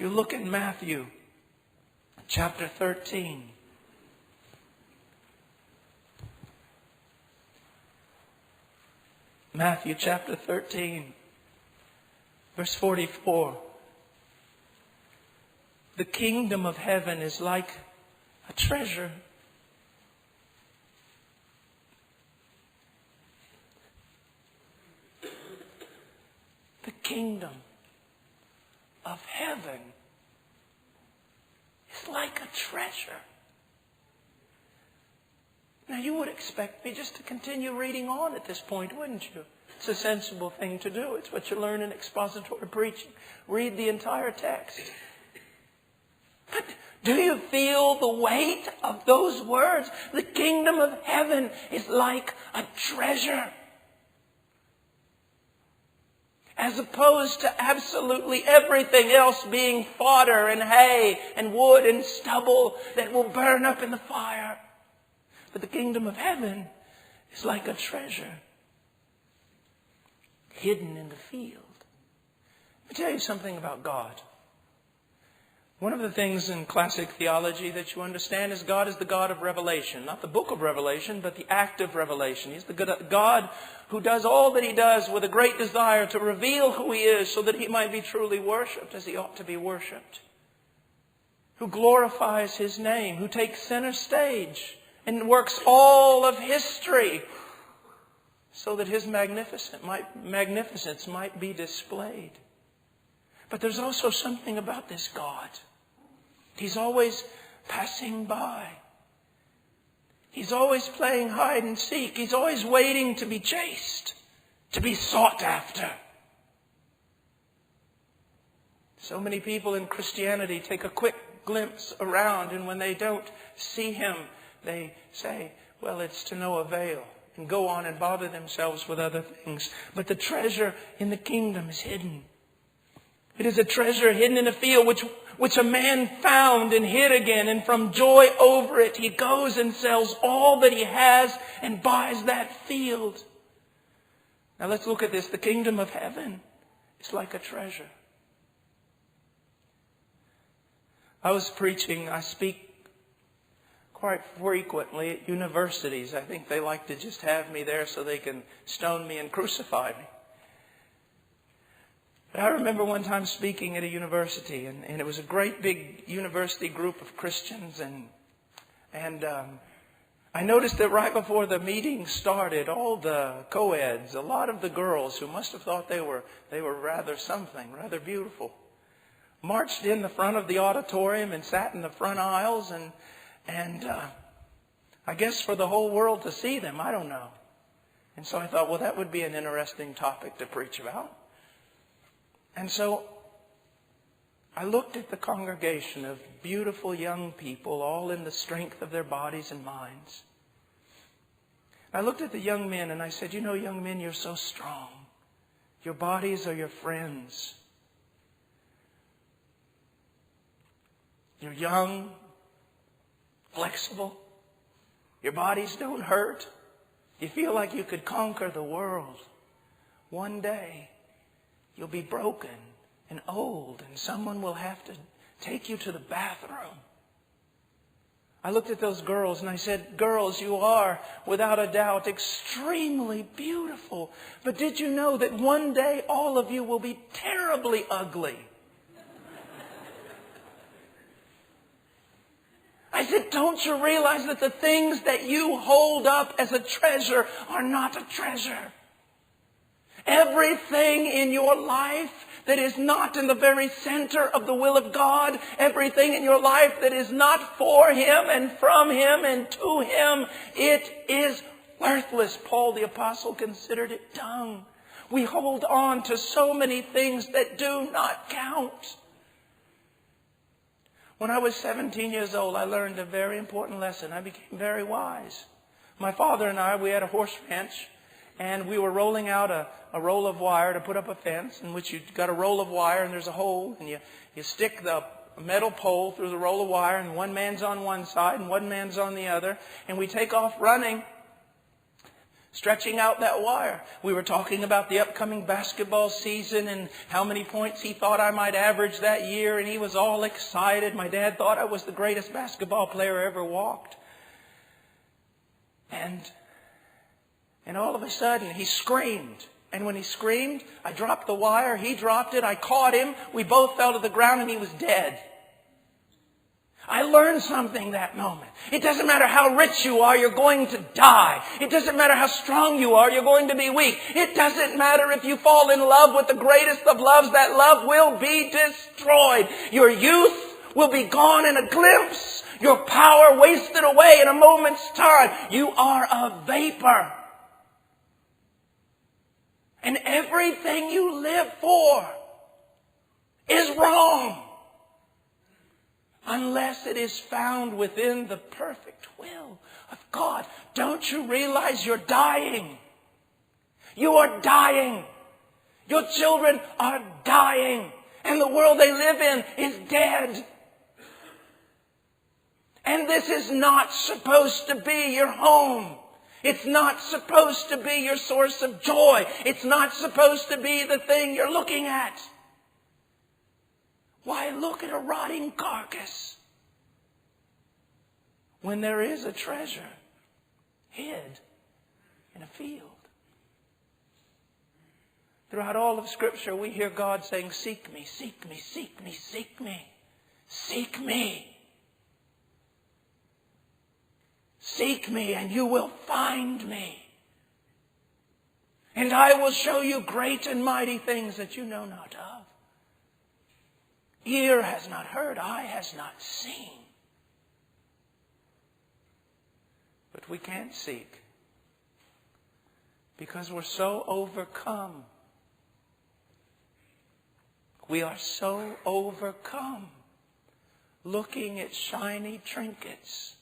you look in Matthew chapter 13, Matthew chapter 13, verse 44. The kingdom of heaven is like a treasure. The kingdom of heaven is like a treasure. Now you would expect me just to continue reading on at this point, wouldn't you? It's a sensible thing to do. It's what you learn in expository preaching. Read the entire text. But do you feel the weight of those words? The kingdom of heaven is like a treasure. As opposed to absolutely everything else being fodder and hay and wood and stubble that will burn up in the fire. But the kingdom of heaven is like a treasure hidden in the field. Let me tell you something about God. One of the things in classic theology that you understand is God is the God of revelation. Not the book of Revelation, but the act of revelation. He's the God who does all that He does with a great desire to reveal who He is so that He might be truly worshipped as He ought to be worshipped. Who glorifies His name, who takes center stage and works all of history so that His magnificence might be displayed. But there's also something about this God. He's always passing by. He's always playing hide and seek. He's always waiting to be chased, to be sought after. So many people in Christianity take a quick glimpse around, and when they don't see Him, they say, well, it's to no avail, and go on and bother themselves with other things. But the treasure in the kingdom is hidden. It is a treasure hidden in a field which a man found and hid again. And from joy over it, he goes and sells all that he has and buys that field. Now let's look at this. The kingdom of heaven is like a treasure. I speak quite frequently at universities. I think they like to just have me there so they can stone me and crucify me. But I remember one time speaking at a university, and it was a great big university group of Christians, and I noticed that right before the meeting started, all the co-eds, a lot of the girls who must have thought they were rather something, rather beautiful, marched in the front of the auditorium and sat in the front aisles, and I guess for the whole world to see them, I don't know. And so I thought, well, that would be an interesting topic to preach about. And so I looked at the congregation of beautiful young people, all in the strength of their bodies and minds. I looked at the young men and I said, you know, young men, you're so strong. Your bodies are your friends. You're young, flexible. Your bodies don't hurt. You feel like you could conquer the world. One day, you'll be broken and old, and someone will have to take you to the bathroom. I looked at those girls and I said, girls, you are, without a doubt, extremely beautiful. But did you know that one day all of you will be terribly ugly? I said, don't you realize that the things that you hold up as a treasure are not a treasure? Everything in your life that is not in the very center of the will of God, everything in your life that is not for Him and from Him and to Him, it is worthless. Paul the Apostle considered it dung. We hold on to so many things that do not count. When I was 17 years old, I learned a very important lesson. I became very wise. My father and I, we had a horse ranch, and we were rolling out a roll of wire to put up a fence in which you've got a roll of wire and there's a hole, and you stick the metal pole through the roll of wire, and one man's on one side and one man's on the other, and we take off running stretching out that wire. We were talking about the upcoming basketball season and how many points he thought I might average that year, and he was all excited. My dad thought I was the greatest basketball player ever walked. And all of a sudden, he screamed. And when he screamed, I dropped the wire. He dropped it. I caught him. We both fell to the ground, and he was dead. I learned something that moment. It doesn't matter how rich you are, you're going to die. It doesn't matter how strong you are, you're going to be weak. It doesn't matter if you fall in love with the greatest of loves, that love will be destroyed. Your youth will be gone in a glimpse. Your power wasted away in a moment's time. You are a vapor. And everything you live for is wrong unless it is found within the perfect will of God. Don't you realize you're dying? You are dying. Your children are dying. And the world they live in is dead. And this is not supposed to be your home. It's not supposed to be your source of joy. It's not supposed to be the thing you're looking at. Why look at a rotting carcass when there is a treasure hid in a field? Throughout all of Scripture, we hear God saying, seek me, seek me, seek me, seek me, seek me. Seek me and you will find me. And I will show you great and mighty things that you know not of. Ear has not heard, eye has not seen. But we can't seek because we're so overcome. We are so overcome looking at shiny trinkets,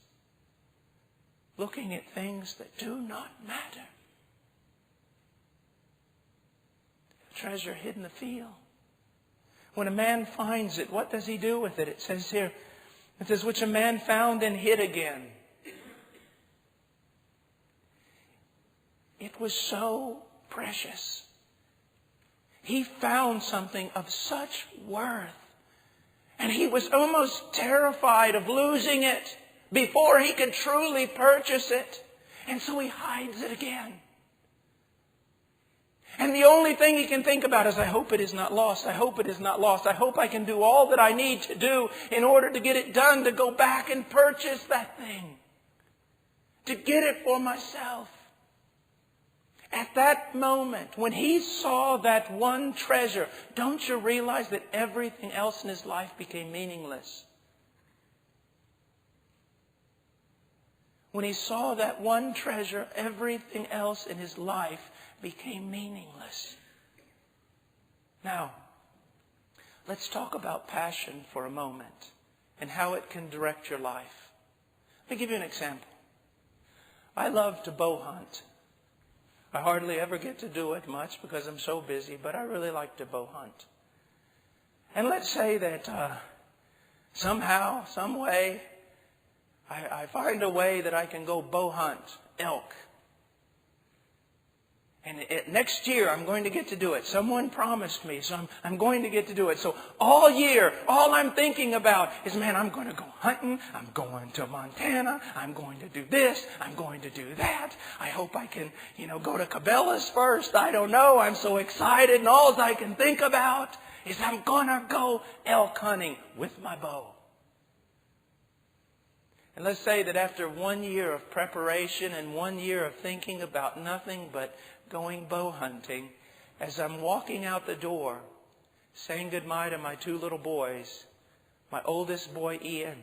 looking at things that do not matter. Treasure hid in the field. When a man finds it, what does he do with it? It says here, it says, which a man found and hid again. It was so precious. He found something of such worth. And he was almost terrified of losing it before he could truly purchase it. And so he hides it again. And the only thing he can think about is, I hope it is not lost. I hope it is not lost. I hope I can do all that I need to do in order to get it done, to go back and purchase that thing, to get it for myself. At that moment, when he saw that one treasure, don't you realize that everything else in his life became meaningless? When he saw that one treasure, everything else in his life became meaningless. Now, let's talk about passion for a moment and how it can direct your life. Let me give you an example. I love to bow hunt. I hardly ever get to do it much because I'm so busy, but I really like to bow hunt. And let's say that somehow, some way, I find a way that I can go bow hunt elk. And next year, I'm going to get to do it. Someone promised me, so I'm going to get to do it. So all year, all I'm thinking about is, man, I'm going to go hunting. I'm going to Montana. I'm going to do this. I'm going to do that. I hope I can, go to Cabela's first. I don't know. I'm so excited. And all I can think about is I'm going to go elk hunting with my bow. And let's say that after 1 year of preparation and 1 year of thinking about nothing but going bow hunting, as I'm walking out the door, saying goodbye to my 2 little boys, my oldest boy, Ian,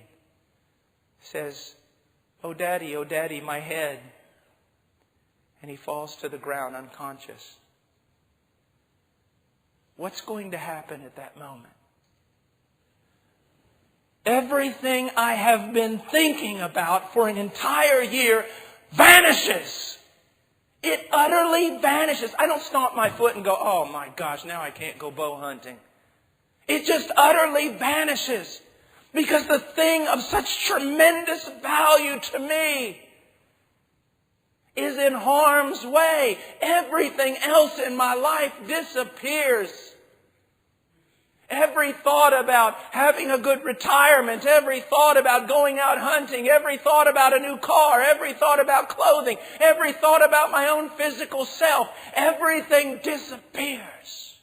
says, oh, Daddy, my head. And he falls to the ground unconscious. What's going to happen at that moment? Everything I have been thinking about for an entire year vanishes. It utterly vanishes. I don't stomp my foot and go, oh my gosh, now I can't go bow hunting. It just utterly vanishes. Because the thing of such tremendous value to me is in harm's way. Everything else in my life disappears. Every thought about having a good retirement, every thought about going out hunting, every thought about a new car, every thought about clothing, every thought about my own physical self, everything disappears.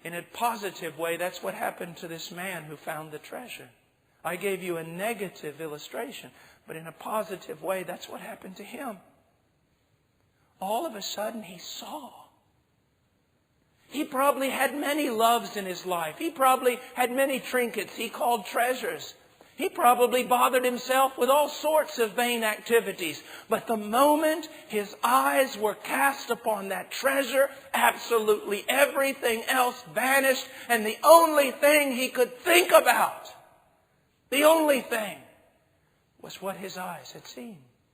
In a positive way, that's what happened to this man who found the treasure. I gave you a negative illustration, but in a positive way, that's what happened to him. All of a sudden, he saw. He probably had many loves in his life. He probably had many trinkets he called treasures. He probably bothered himself with all sorts of vain activities. But the moment his eyes were cast upon that treasure, absolutely everything else vanished. And the only thing he could think about, the only thing, was what his eyes had seen.